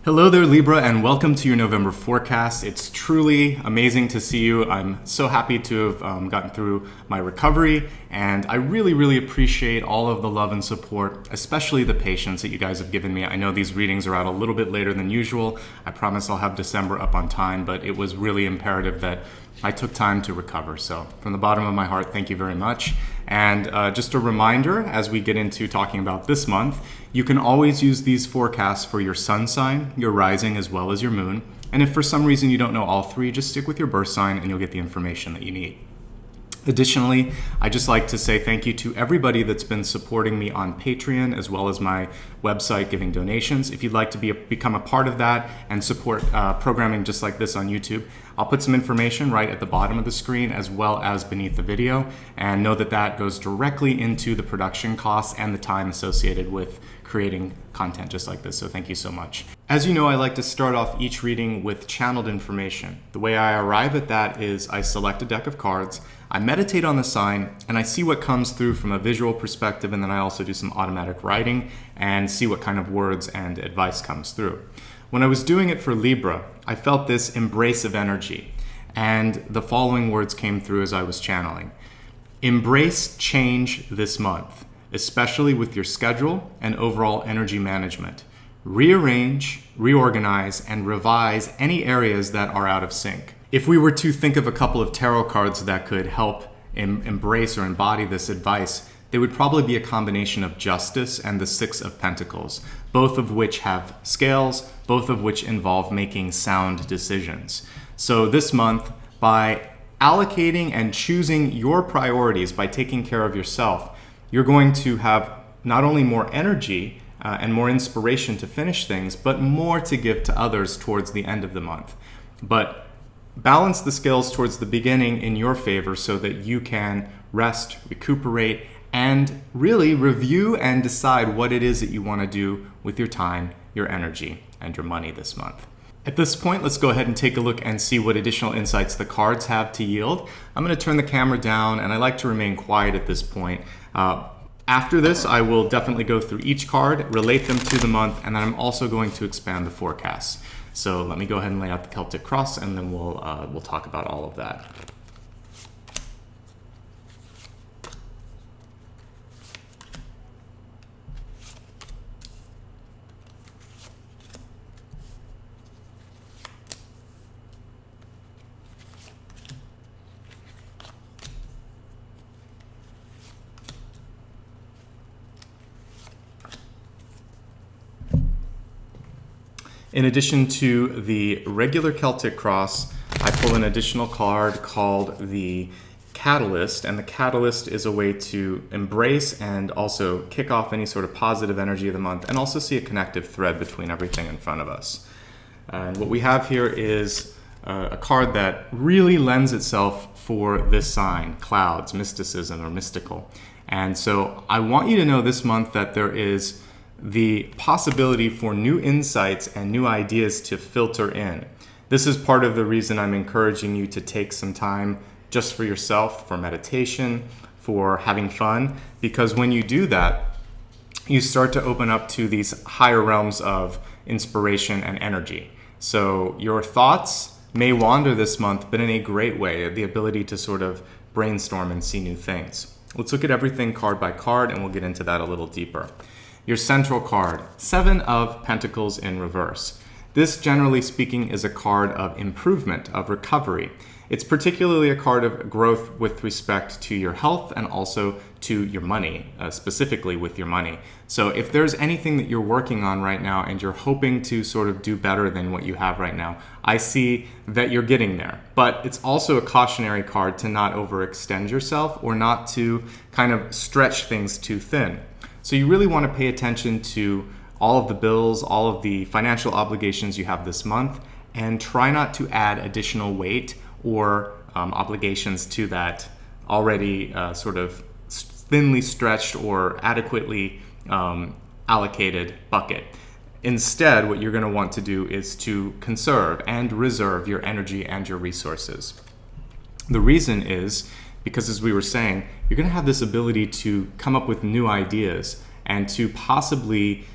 Hello there, Libra, and welcome to your November forecast. It's truly amazing to see you. I'm so happy to have gotten through my recovery, and I really appreciate all of the love and support, especially the patience that you guys have given me. I know these readings are out a little bit later than usual. I promise I'll have December up on time, but it was really imperative that I took time to recover. So from the bottom of my heart, thank you very much. And just a reminder, as we get into talking about this month, you can always use these forecasts for your sun sign, your rising, as well as your moon. And if for some reason you don't know all three, just stick with your birth sign and you'll get the information that you need. Additionally, I just like to say thank you to everybody that's been supporting me on Patreon as well as my website giving donations. If you'd like to become a part of that and support programming just like this on YouTube, I'll put some information right at the bottom of the screen as well as beneath the video, and know that that goes directly into the production costs and the time associated with creating content just like this, so thank you so much. As you know, I like to start off each reading with channeled information. The way I arrive at that is I select a deck of cards, I meditate on the sign, and I see what comes through from a visual perspective, and then I also do some automatic writing and see what kind of words and advice comes through. When I was doing it for Libra, I felt this embrace of energy, and the following words came through as I was channeling. Embrace change this month, especially with your schedule and overall energy management. Rearrange, reorganize, and revise any areas that are out of sync. If we were to think of a couple of tarot cards that could help embrace or embody this advice, they would probably be a combination of Justice and the Six of Pentacles, both of which have scales, both of which involve making sound decisions. So this month, by allocating and choosing your priorities, by taking care of yourself, you're going to have not only more energy and more inspiration to finish things, but more to give to others towards the end of the month. But balance the scales towards the beginning in your favor so that you can rest, recuperate, and really review and decide what it is that you want to do with your time, your energy, and your money this month. At this point, let's go ahead and take a look and see what additional insights the cards have to yield. I'm going to turn the camera down, and I like to remain quiet at this point. After this, I will definitely go through each card, relate them to the month, and then I'm also going to expand the forecast. So let me go ahead and lay out the Celtic cross, and then we'll talk about all of that. In addition to the regular Celtic cross, I pull an additional card called the Catalyst, and the Catalyst is a way to embrace and also kick off any sort of positive energy of the month, and also see a connective thread between everything in front of us. And what we have here is a card that really lends itself for this sign, clouds, mysticism, or mystical. And so I want you to know this month that there is the possibility for new insights and new ideas to filter in. This is part of the reason I'm encouraging you to take some time just for yourself, for meditation, for having fun, because when you do that, you start to open up to these higher realms of inspiration and energy. So your thoughts may wander this month, but in a great way, the ability to sort of brainstorm and see new things. Let's look at everything card by card, and we'll get into that a little deeper. Your central card, Seven of Pentacles in reverse. This, generally speaking, is a card of improvement, of recovery. It's particularly a card of growth with respect to your health and also to your money, specifically with your money. So if there's anything that you're working on right now and you're hoping to sort of do better than what you have right now, I see that you're getting there. But it's also a cautionary card to not overextend yourself or not to kind of stretch things too thin. So you really want to pay attention to all of the bills, all of the financial obligations you have this month, and try not to add additional weight or obligations to that already sort of thinly stretched or adequately allocated bucket. Instead, what you're going to want to do is to conserve and reserve your energy and your resources. The reason is because, as we were saying, you're going to have this ability to come up with new ideas and to possibly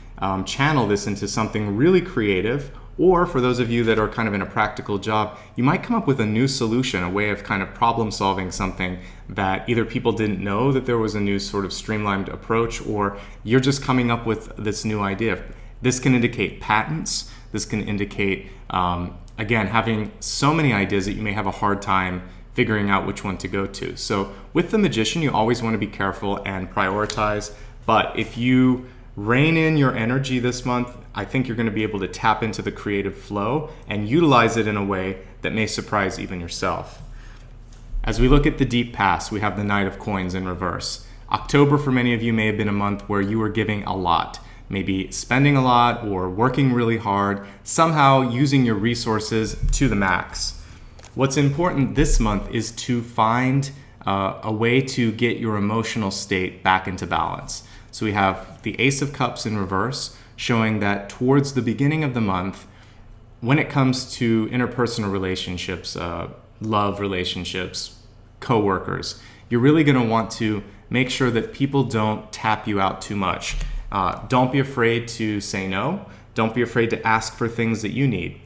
channel this into something really creative. Or for those of you that are kind of in a practical job, you might come up with a new solution, a way of kind of problem solving something that either people didn't know that there was a new sort of streamlined approach, or you're just coming up with this new idea. This can indicate patents. This can indicate, again, having so many ideas that you may have a hard time figuring out which one to go to. So with the Magician, you always want to be careful and prioritize. But if you rein in your energy this month, I think you're going to be able to tap into the creative flow and utilize it in a way that may surprise even yourself. As we look at the deep past, we have the Knight of Coins in reverse. October for many of you may have been a month where you were giving a lot, maybe spending a lot or working really hard, somehow using your resources to the max. What's important this month is to find a way to get your emotional state back into balance. So we have the Ace of Cups in reverse, showing that towards the beginning of the month, when it comes to interpersonal relationships, love relationships, co-workers, you're really going to want to make sure that people don't tap you out too much. Don't be afraid to say no. Don't be afraid to ask for things that you need.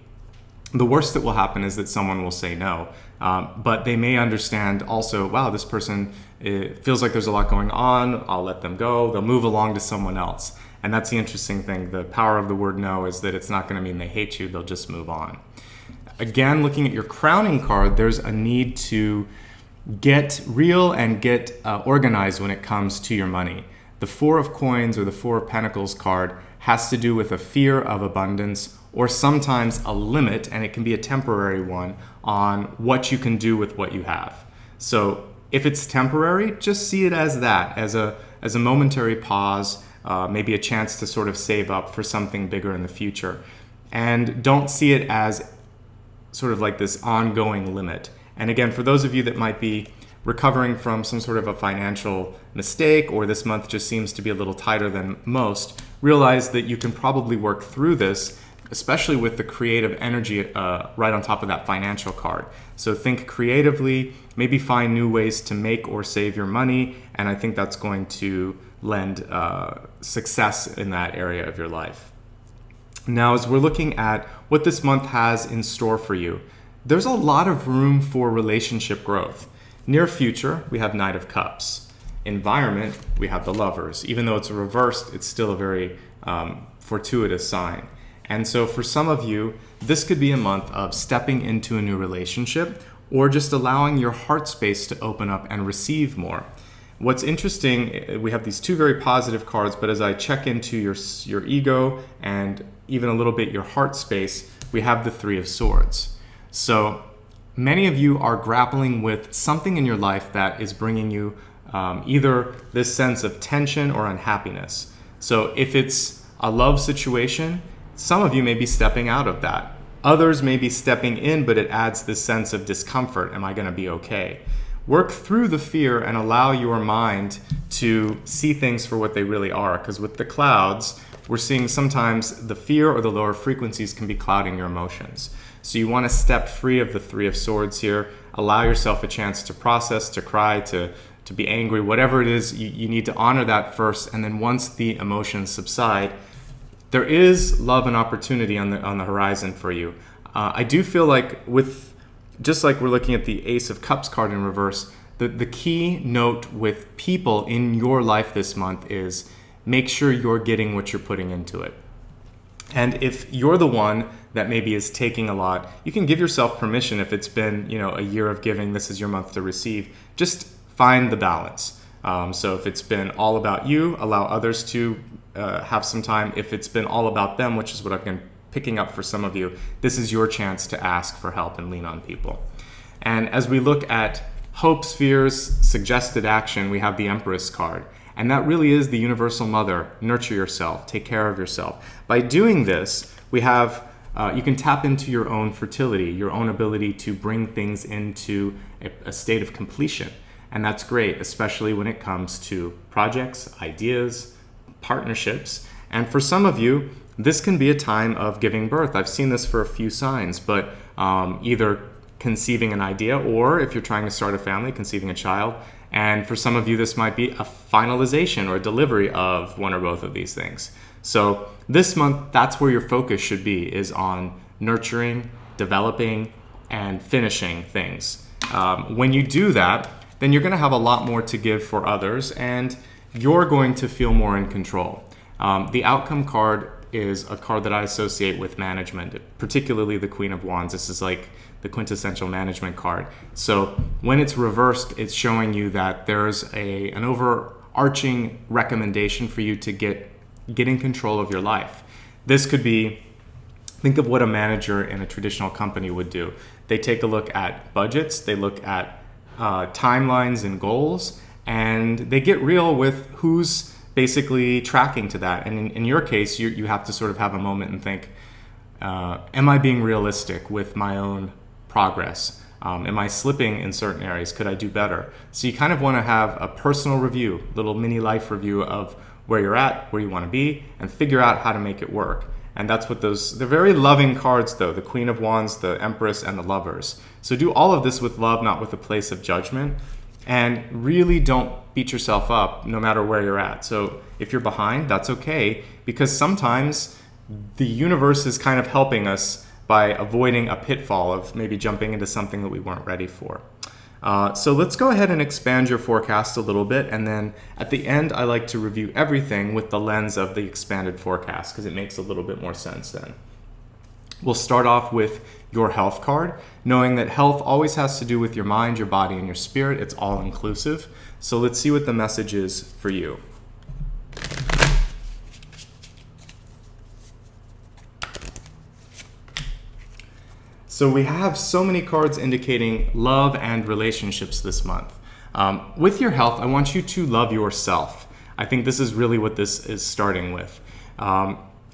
The worst that will happen is that someone will say no, but they may understand also, wow, this person, it feels like there's a lot going on, I'll let them go, they'll move along to someone else. And that's the interesting thing. The power of the word no is that it's not going to mean they hate you, they'll just move on. Again, looking at your crowning card, there's a need to get real and get organized when it comes to your money. The Four of Coins or the Four of Pentacles card has to do with a fear of abundance, or sometimes a limit, and it can be a temporary one, on what you can do with what you have. So if it's temporary, just see it as that, as a momentary pause, maybe a chance to sort of save up for something bigger in the future. And don't see it as sort of like this ongoing limit. And again, for those of you that might be recovering from some sort of a financial mistake, or this month just seems to be a little tighter than most, realize that you can probably work through this, especially with the creative energy right on top of that financial card. So think creatively, maybe find new ways to make or save your money, and I think that's going to lend success in that area of your life. Now, as we're looking at what this month has in store for you, there's a lot of room for relationship growth. Near future, we have Knight of Cups. Environment, we have the Lovers. Even though it's reversed, it's still a very fortuitous sign. And so for some of you, this could be a month of stepping into a new relationship, or just allowing your heart space to open up and receive more. What's interesting, we have these two very positive cards, but as I check into your ego and even a little bit your heart space, we have the Three of Swords. So many of you are grappling with something in your life that is bringing you either this sense of tension or unhappiness. So if it's a love situation, some of you may be stepping out of that. Others may be stepping in, but it adds this sense of discomfort. Am I going to be okay? Work through the fear and allow your mind to see things for what they really are. Because with the clouds, we're seeing sometimes the fear or the lower frequencies can be clouding your emotions. So you want to step free of the Three of Swords here. Allow yourself a chance to process, to cry, to be angry, whatever it is, you need to honor that first. And then once the emotions subside, there is love and opportunity on the horizon for you. I do feel like just like we're looking at the Ace of Cups card in reverse, the key note with people in your life this month is make sure you're getting what you're putting into it. And if you're the one that maybe is taking a lot, you can give yourself permission. If it's been, a year of giving, this is your month to receive. Just find the balance. So if it's been all about you, allow others to have some time. If it's been all about them, which is what I've been picking up for some of you, this is your chance to ask for help and lean on people. And as we look at hopes, fears, suggested action, we have the Empress card. And that really is the universal mother. Nurture yourself, take care of yourself. By doing this, we have, you can tap into your own fertility, your own ability to bring things into a state of completion. And that's great, especially when it comes to projects, ideas, partnerships. And for some of you, this can be a time of giving birth. I've seen this for a few signs, but either conceiving an idea, or if you're trying to start a family, conceiving a child. And for some of you, this might be a finalization or a delivery of one or both of these things. So this month, that's where your focus should be, is on nurturing, developing, and finishing things. When you do that, then you're going to have a lot more to give for others, and you're going to feel more in control. The outcome card is a card that I associate with management, particularly the Queen of Wands. This is like the quintessential management card. So when it's reversed, it's showing you that there's an overarching recommendation for you to get in control of your life. This could be, think of what a manager in a traditional company would do. They take a look at budgets, they look at timelines and goals, and they get real with who's basically tracking to that. And in your case, you have to sort of have a moment and think, am I being realistic with my own progress? Am I slipping in certain areas? Could I do better? So you kind of want to have a personal review, little mini life review of where you're at, where you want to be, and figure out how to make it work. And that's what they're very loving cards though, the Queen of Wands, the Empress, and the Lovers. So do all of this with love, not with a place of judgment. And really don't beat yourself up no matter where you're at. So if you're behind, that's okay, because sometimes the universe is kind of helping us by avoiding a pitfall of maybe jumping into something that we weren't ready for. So let's go ahead and expand your forecast a little bit, and then at the end I like to review everything with the lens of the expanded forecast because it makes a little bit more sense then. We'll start off with your health card, knowing that health always has to do with your mind, your body, and your spirit. It's all inclusive. So let's see what the message is for you. So we have so many cards indicating love and relationships this month. With your health, I want you to love yourself. I think this is really what this is starting with.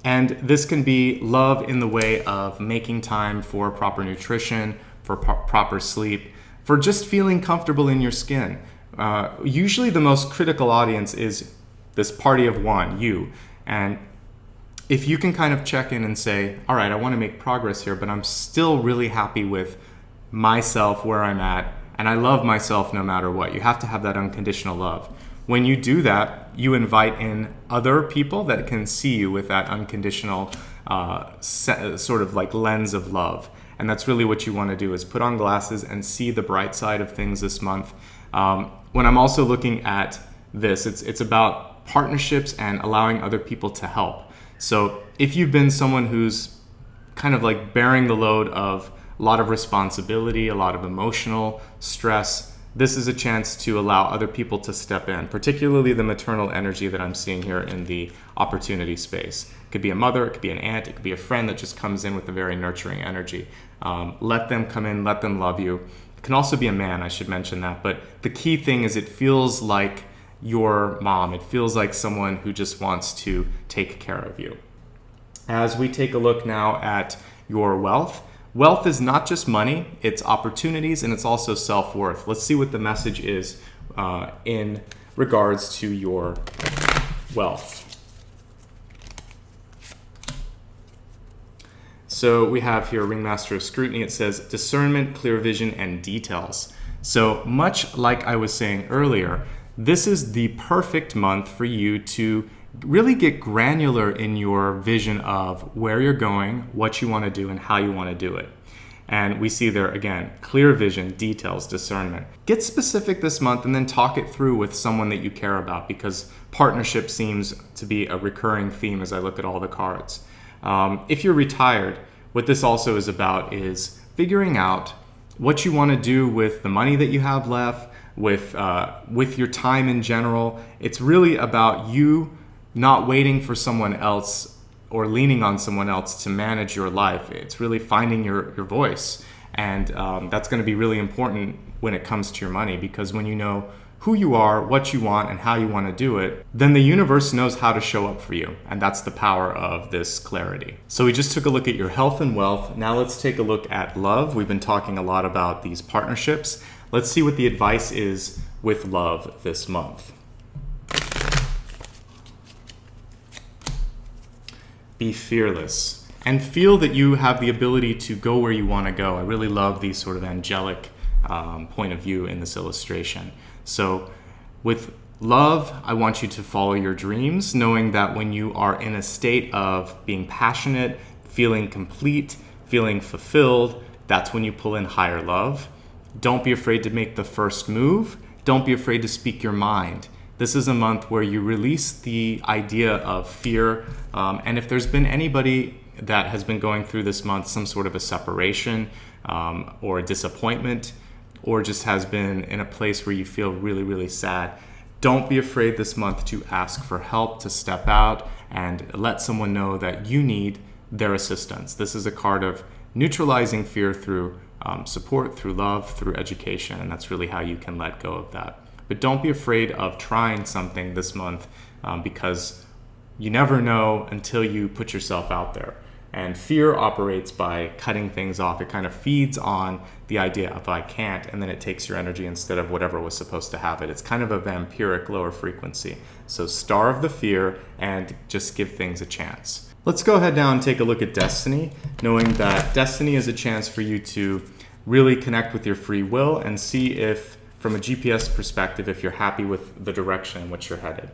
And this can be love in the way of making time for proper nutrition, for proper sleep, for just feeling comfortable in your skin. Usually the most critical audience is this party of one, you. And if you can kind of check in and say, all right, I want to make progress here, but I'm still really happy with myself where I'm at, and I love myself no matter what. You have to have that unconditional love. When you do that, you invite in other people that can see you with that unconditional sort of like lens of love. And that's really what you want to do, is put on glasses and see the bright side of things this month. When I'm also looking at this, it's about partnerships and allowing other people to help. So if you've been someone who's kind of like bearing the load of a lot of responsibility, a lot of emotional stress, this is a chance to allow other people to step in, particularly the maternal energy that I'm seeing here in the opportunity space. It could be a mother, it could be an aunt, it could be a friend that just comes in with a very nurturing energy. Let them come in, let them love you. It can also be a man, I should mention that. But the key thing is it feels like your mom. It feels like someone who just wants to take care of you. As we take a look now at your wealth, wealth is not just money, it's opportunities, and it's also self-worth. Let's see what the message is in regards to your wealth. So we have here Ringmaster of Scrutiny. It says discernment, clear vision, and details. So much like I was saying earlier, this is the perfect month for you to really get granular in your vision of where you're going, what you want to do, and how you want to do it. And we see there, again, clear vision, details, discernment. Get specific this month and then talk it through with someone that you care about, because partnership seems to be a recurring theme as I look at all the cards. If you're retired, what this also is about is figuring out what you want to do with the money that you have left, with your time in general. It's really about you not waiting for someone else or leaning on someone else to manage your life. It's really finding your voice. And that's going to be really important when it comes to your money, because when you know who you are, what you want, and how you want to do it, then the universe knows how to show up for you. And that's the power of this clarity. So we just took a look at your health and wealth. Now let's take a look at love. We've been talking a lot about these partnerships. Let's see what the advice is with love this month. Be fearless and feel that you have the ability to go where you want to go. I really love the sort of angelic point of view in this illustration. So with Love, I want you to follow your dreams, knowing that when you are in a state of being passionate, feeling complete, feeling fulfilled, that's when you pull in higher love. Don't be afraid to make the first move. Don't be afraid to speak your mind. This is a month where you release the idea of fear. And if there's been anybody that has been going through this month some sort of a separation or a disappointment, or just has been in a place where you feel really, really sad, don't be afraid this month to ask for help, to step out and let someone know that you need their assistance. This is a card of neutralizing fear through support, through love, through education, and that's really how you can let go of that. But don't be afraid of trying something this month because you never know until you put yourself out there. And fear operates by cutting things off. It kind of feeds on the idea of I can't, and then it takes your energy instead of whatever was supposed to have it. It's kind of a vampiric lower frequency. So starve the fear and just give things a chance. Let's go ahead now and take a look at destiny, knowing that destiny is a chance for you to really connect with your free will and see if, from a GPS perspective, if you're happy with the direction in which you're headed.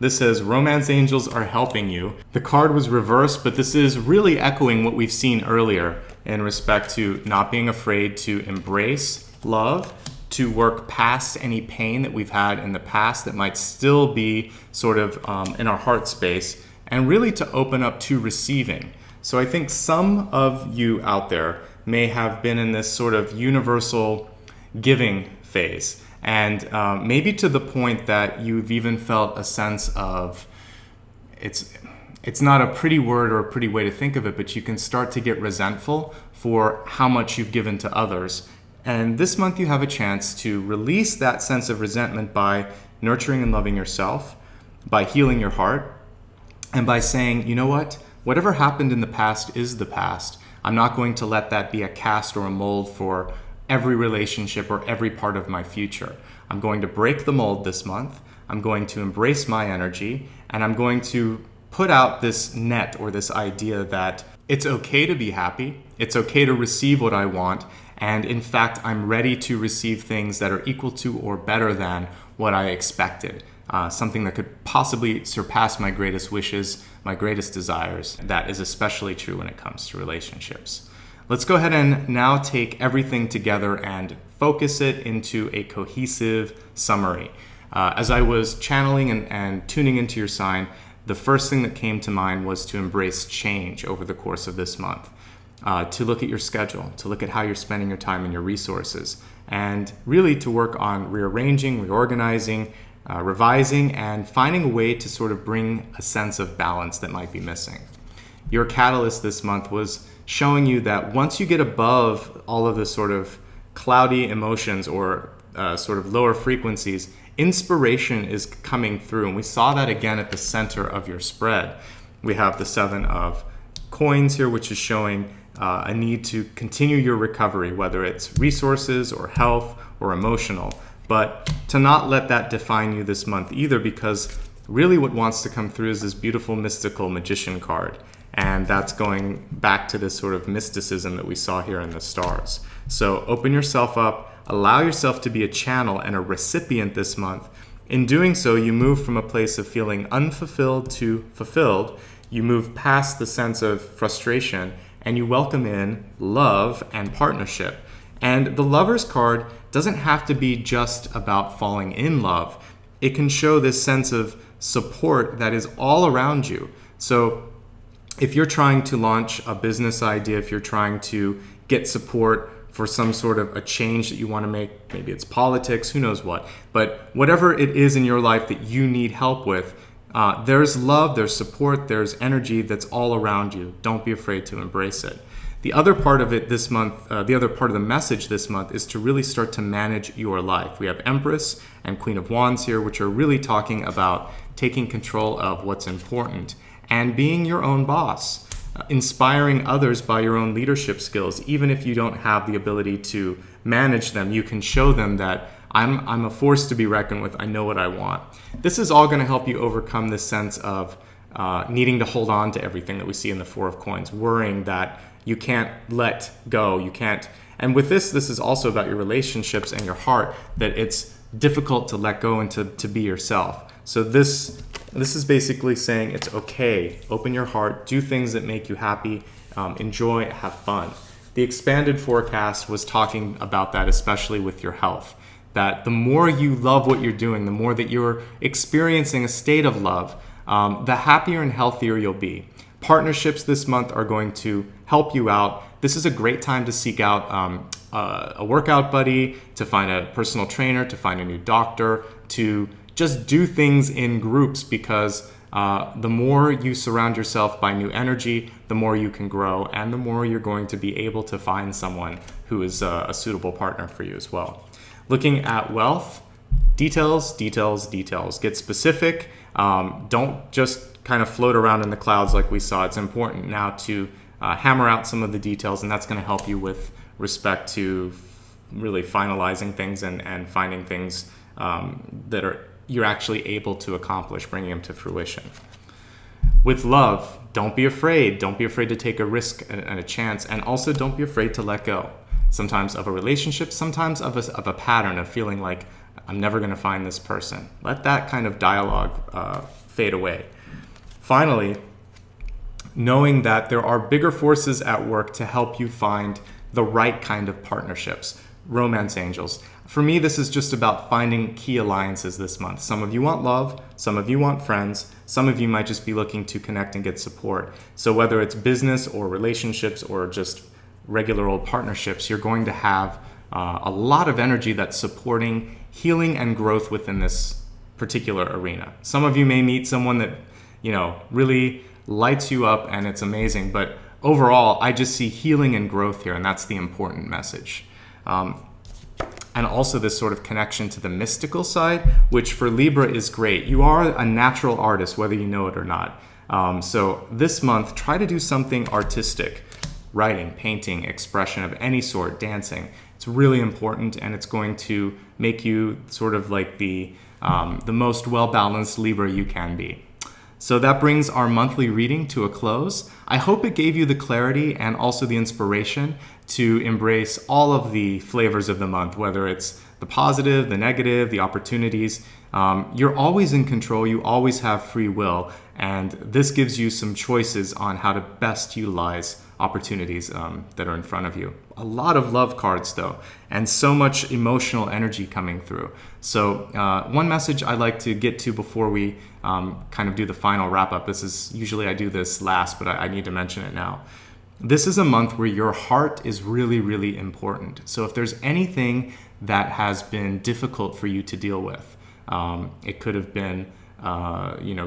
This says romance angels are helping you. The card was reversed, but this is really echoing what we've seen earlier in respect to not being afraid to embrace love, to work past any pain that we've had in the past that might still be sort of in our heart space, and really to open up to receiving. So I think some of you out there may have been in this sort of universal giving phase. And maybe to the point that you've even felt a sense of, it's not a pretty word or a pretty way to think of it, but you can start to get resentful for how much you've given to others. And this month you have a chance to release that sense of resentment by nurturing and loving yourself, by healing your heart, and by saying, you know what, whatever happened in the past is the past. I'm not going to let that be a cast or a mold for every relationship or every part of my future. I'm going to break the mold this month. I'm going to embrace my energy, and I'm going to put out this net or this idea that it's okay to be happy. It's okay to receive what I want. And in fact, I'm ready to receive things that are equal to or better than what I expected. Something that could possibly surpass my greatest wishes, my greatest desires. That is especially true when it comes to relationships. Let's go ahead and now take everything together and focus it into a cohesive summary. As I was channeling and tuning into your sign, the first thing that came to mind was to embrace change over the course of this month, to look at your schedule, to look at how you're spending your time and your resources, and really to work on rearranging, reorganizing, revising, and finding a way to sort of bring a sense of balance that might be missing. Your catalyst this month was showing you that once you get above all of the sort of cloudy emotions or sort of lower frequencies, inspiration is coming through. And we saw that again at the center of your spread. We have the 7 of coins here, which is showing a need to continue your recovery, whether it's resources or health or emotional, but to not let that define you this month either, because really what wants to come through is this beautiful mystical magician card. And that's going back to this sort of mysticism that we saw here in the stars. So open yourself up, allow yourself to be a channel and a recipient this month. In doing so, you move from a place of feeling unfulfilled to fulfilled. You move past the sense of frustration and you welcome in love and partnership. And the Lover's card doesn't have to be just about falling in love. It can show this sense of support that is all around you. So if you're trying to launch a business idea, if you're trying to get support for some sort of a change that you want to make, maybe it's politics, who knows what, but whatever it is in your life that you need help with, there's love, there's support, there's energy that's all around you. Don't be afraid to embrace it. The other part of it this month, the other part of the message this month is to really start to manage your life. We have Empress and Queen of Wands here, which are really talking about taking control of what's important and being your own boss, inspiring others by your own leadership skills. Even if you don't have the ability to manage them, you can show them that I'm a force to be reckoned with. I know what I want. This is all going to help you overcome this sense of needing to hold on to everything that we see in the 4 of coins, worrying that you can't let go, you can't. And with this is also about your relationships and your heart, that it's difficult to let go and to be yourself. So this is basically saying it's okay. Open your heart, do things that make you happy, enjoy, have fun. The expanded forecast was talking about that, especially with your health. That the more you love what you're doing, the more that you're experiencing a state of love, the happier and healthier you'll be. Partnerships this month are going to help you out. This is a great time to seek out a workout buddy, to find a personal trainer, to find a new doctor, to just do things in groups, because the more you surround yourself by new energy, the more you can grow, and the more you're going to be able to find someone who is a suitable partner for you as well. Looking at wealth, details, details, details. Get specific. Don't just kind of float around in the clouds like we saw. It's important now to hammer out some of the details, and that's going to help you with respect to really finalizing things and finding things that you're actually able to accomplish, bringing them to fruition. With love, don't be afraid. Don't be afraid to take a risk and a chance, and also don't be afraid to let go. Sometimes of a relationship, sometimes of a pattern of feeling like I'm never going to find this person. Let that kind of dialogue fade away. Finally, knowing that there are bigger forces at work to help you find the right kind of partnerships. Romance angels. For me, this is just about finding key alliances this month. Some of you want love, some of you want friends, some of you might just be looking to connect and get support. So whether it's business or relationships or just regular old partnerships, you're going to have a lot of energy that's supporting healing and growth within this particular arena. Some of you may meet someone that, really lights you up and it's amazing, but overall, I just see healing and growth here, and that's the important message. And also this sort of connection to the mystical side, which for Libra is great. You are a natural artist, whether you know it or not. So this month, try to do something artistic. Writing, painting, expression of any sort, dancing. It's really important, and it's going to make you sort of like the most well-balanced Libra you can be. So that brings our monthly reading to a close. I hope it gave you the clarity and also the inspiration to embrace all of the flavors of the month, whether it's the positive, the negative, the opportunities. You're always in control. You always have free will. And this gives you some choices on how to best utilize opportunities that are in front of you. A lot of love cards, though, and so much emotional energy coming through. So one message I'd like to get to before we kind of do the final wrap-up. This is usually I do this last, but I need to mention it now. This is a month where your heart is really, really important. So if there's anything that has been difficult for you to deal with, it could have been,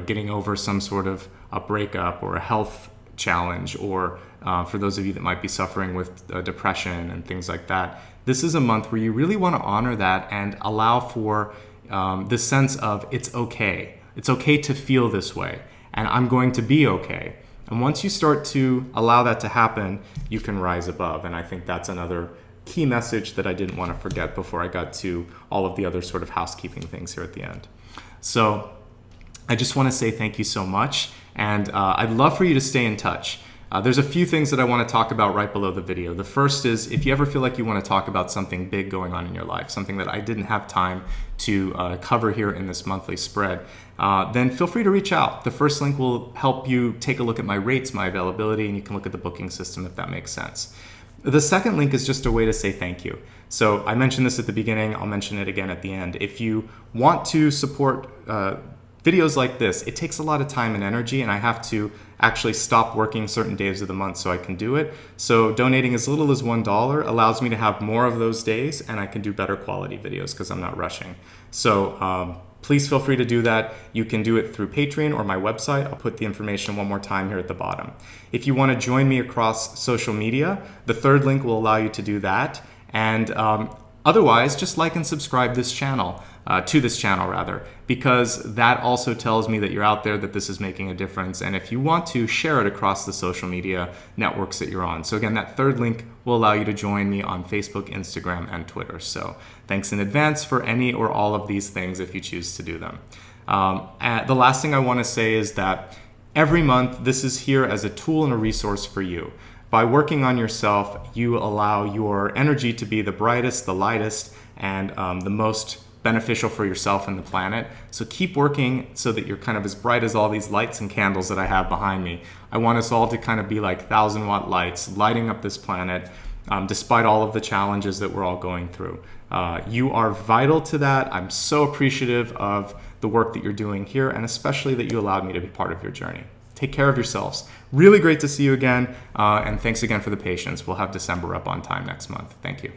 getting over some sort of a breakup or a health challenge, or for those of you that might be suffering with depression and things like that. This is a month where you really want to honor that and allow for this sense of it's okay. It's okay to feel this way, and I'm going to be okay. And once you start to allow that to happen, you can rise above. And I think that's another key message that I didn't want to forget before I got to all of the other sort of housekeeping things here at the end. So I just want to say thank you so much. And I'd love for you to stay in touch. There's a few things that I want to talk about right below the video. The first is if you ever feel like you want to talk about something big going on in your life, something that I didn't have time to cover here in this monthly spread, then feel free to reach out. The first link will help you take a look at my rates, my availability, and you can look at the booking system if that makes sense. The second link is just a way to say thank you. So I mentioned this at the beginning, I'll mention it again at the end. If you want to support videos like this, it takes a lot of time and energy, and I have to actually stop working certain days of the month so I can do it. So donating as little as $1 allows me to have more of those days, and I can do better quality videos because I'm not rushing. So please feel free to do that. You can do it through Patreon or my website. I'll put the information one more time here at the bottom. If you want to join me across social media, the third link will allow you to do that. And otherwise, just like and subscribe to this channel, because that also tells me that you're out there, that this is making a difference. And if you want to, share it across the social media networks that you're on. So again, that third link will allow you to join me on Facebook, Instagram, and Twitter. So thanks in advance for any or all of these things if you choose to do them. The last thing I want to say is that every month, this is here as a tool and a resource for you. By working on yourself, you allow your energy to be the brightest, the lightest, and the most beneficial for yourself and the planet. So keep working so that you're kind of as bright as all these lights and candles that I have behind me. I want us all to kind of be like 1,000-watt lights lighting up this planet, despite all of the challenges that we're all going through. You are vital to that. I'm so appreciative of the work that you're doing here, and especially that you allowed me to be part of your journey. Take care of yourselves. Really great to see you again, and thanks again for the patience. We'll have December up on time next month. Thank you.